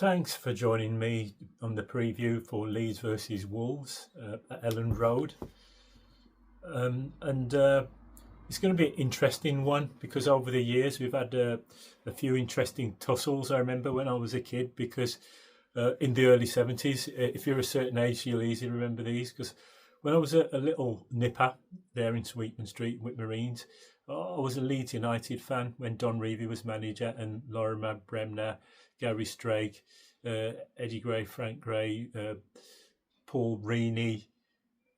Thanks for joining me on the preview for Leeds versus Wolves at Elland Road. And It's going to be an interesting one because over the years we've had a few interesting tussles. I remember when I was a kid because in the early 70s, if you're a certain age, you'll easily remember these because when I was a little nipper there in Sweetman Street with Marines, I was a Leeds United fan when Don Revie was manager and Lorimer Bremner, Gary Strake, Eddie Gray, Frank Gray, Paul Reaney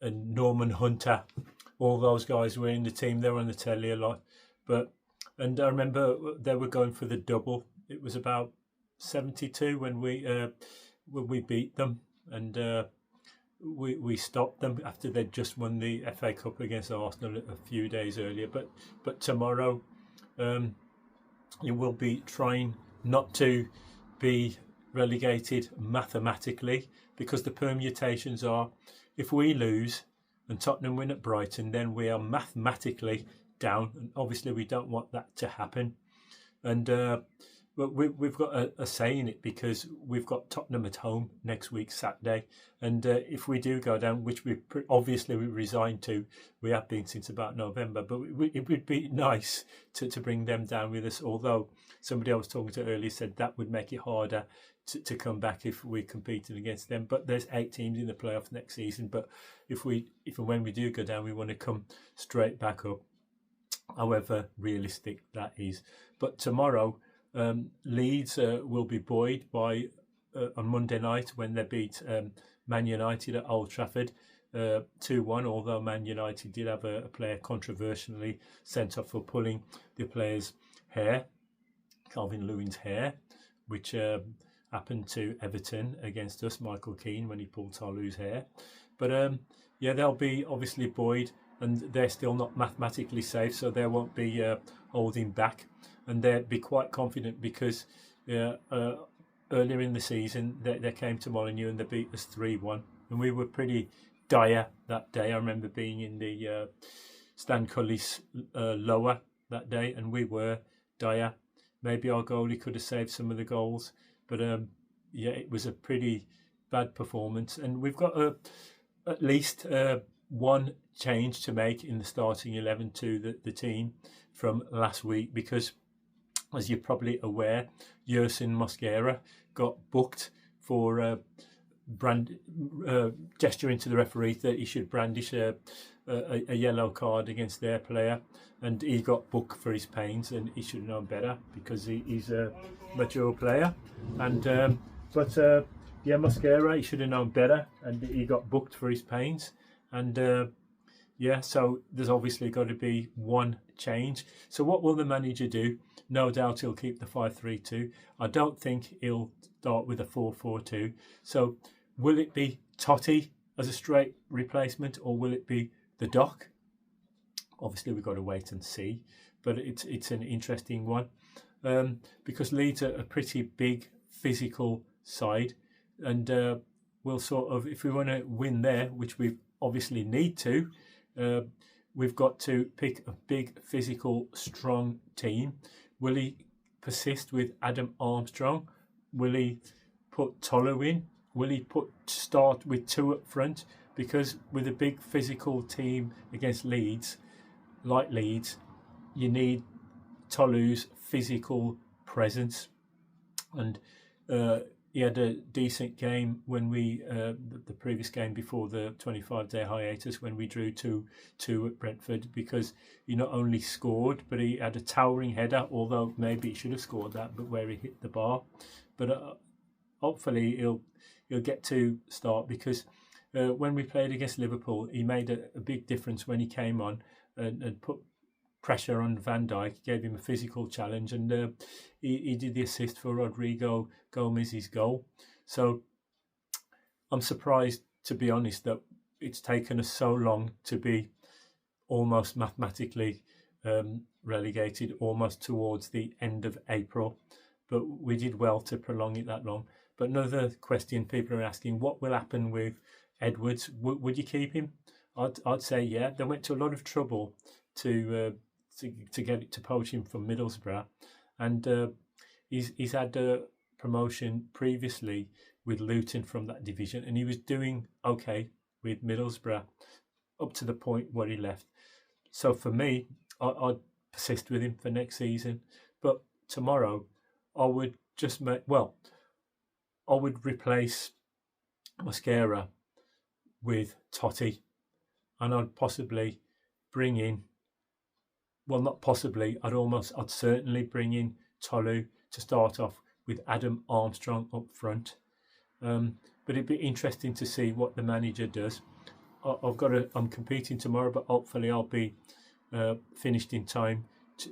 and Norman Hunter. All those guys were in the team. They were on the telly a lot. And I remember they were going for the double. It was about 72 when we beat them, and we stopped them after they'd just won the FA Cup against Arsenal a few days earlier. But tomorrow, you will be trying not to be relegated mathematically, because the permutations are, if we lose and Tottenham win at Brighton, then we are mathematically down, and obviously we don't want that to happen. And but we've got a say in it because we've got Tottenham at home next week, Saturday. And if we do go down, which we obviously we resigned to, we have been since about November, but it would be nice to bring them down with us. Although somebody I was talking to earlier said that would make it harder to come back if we competed against them. But there's 8 teams in the playoffs next season. But if and when we do go down, we want to come straight back up, however realistic that is. But tomorrow, Leeds will be buoyed by on Monday night when they beat Man United at Old Trafford 2-1, although Man United did have a player controversially sent off for pulling the player's hair, Calvin Lewin's hair, which happened to Everton against us, Michael Keane, when he pulled Tolu's hair. But they'll be obviously buoyed, and they're still not mathematically safe, so they won't be holding back. And they'd be quite confident because earlier in the season they came to Molineux and they beat us 3-1, and we were pretty dire that day. I remember being in the Stan Cully's lower that day, and we were dire. Maybe our goalie could have saved some of the goals, but it was a pretty bad performance. And we've got at least one change to make in the starting 11 to the team from last week, because as you're probably aware, Yersin Mosquera got booked for gesturing to the referee that he should brandish a yellow card against their player, and he got booked for his pains, and he should have known better because he's a mature player. And Mosquera, he should have known better, and he got booked for his pains. And so there's obviously got to be one change. So what will the manager do? No doubt he'll keep the 5-3-2. I don't think he'll start with a 4-4-2. So will it be Totti as a straight replacement, or will it be the Doc? Obviously we've got to wait and see, but it's an interesting one, because Leeds are a pretty big physical side, and we'll sort of, if we want to win there, which we obviously need to, we've got to pick a big physical strong team. Will he persist with Adam Armstrong? Will he put Tolu in? Will he start with 2 up front? Because with a big physical team against Leeds, like Leeds, you need Tolu's physical presence. And he had a decent game when the previous game before the 25-day hiatus, when we drew 2-2 at Brentford, because he not only scored, but he had a towering header, although maybe he should have scored that, but where he hit the bar. But hopefully he'll get to start, because when we played against Liverpool, he made a big difference when he came on and put pressure on Van Dijk, gave him a physical challenge, and he did the assist for Rodrigo Gomez's goal. So I'm surprised, to be honest, that it's taken us so long to be almost mathematically relegated, almost towards the end of April. But we did well to prolong it that long. But another question people are asking, what will happen with Edwards? Would you keep him? I'd say yeah. They went to a lot of trouble to get it, to poach him from Middlesbrough, and he's had promotion previously with Luton from that division, and he was doing okay with Middlesbrough up to the point where he left. So for me, I'd persist with him for next season. But tomorrow, I would just I would replace Mosquera with Totti, and I'd possibly bring in, well, not possibly, I'd certainly bring in Tolu to start off with Adam Armstrong up front. But it'd be interesting to see what the manager does. I'm competing tomorrow, but hopefully I'll be finished in time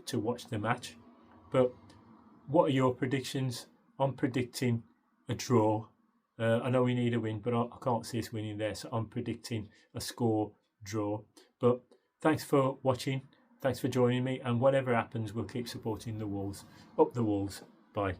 to watch the match. But what are your predictions? I'm predicting a draw. I know we need a win, but I can't see us winning there, so I'm predicting a score draw. But thanks for watching. Thanks for joining me, and whatever happens, we'll keep supporting the Wolves. Up the Wolves. Bye.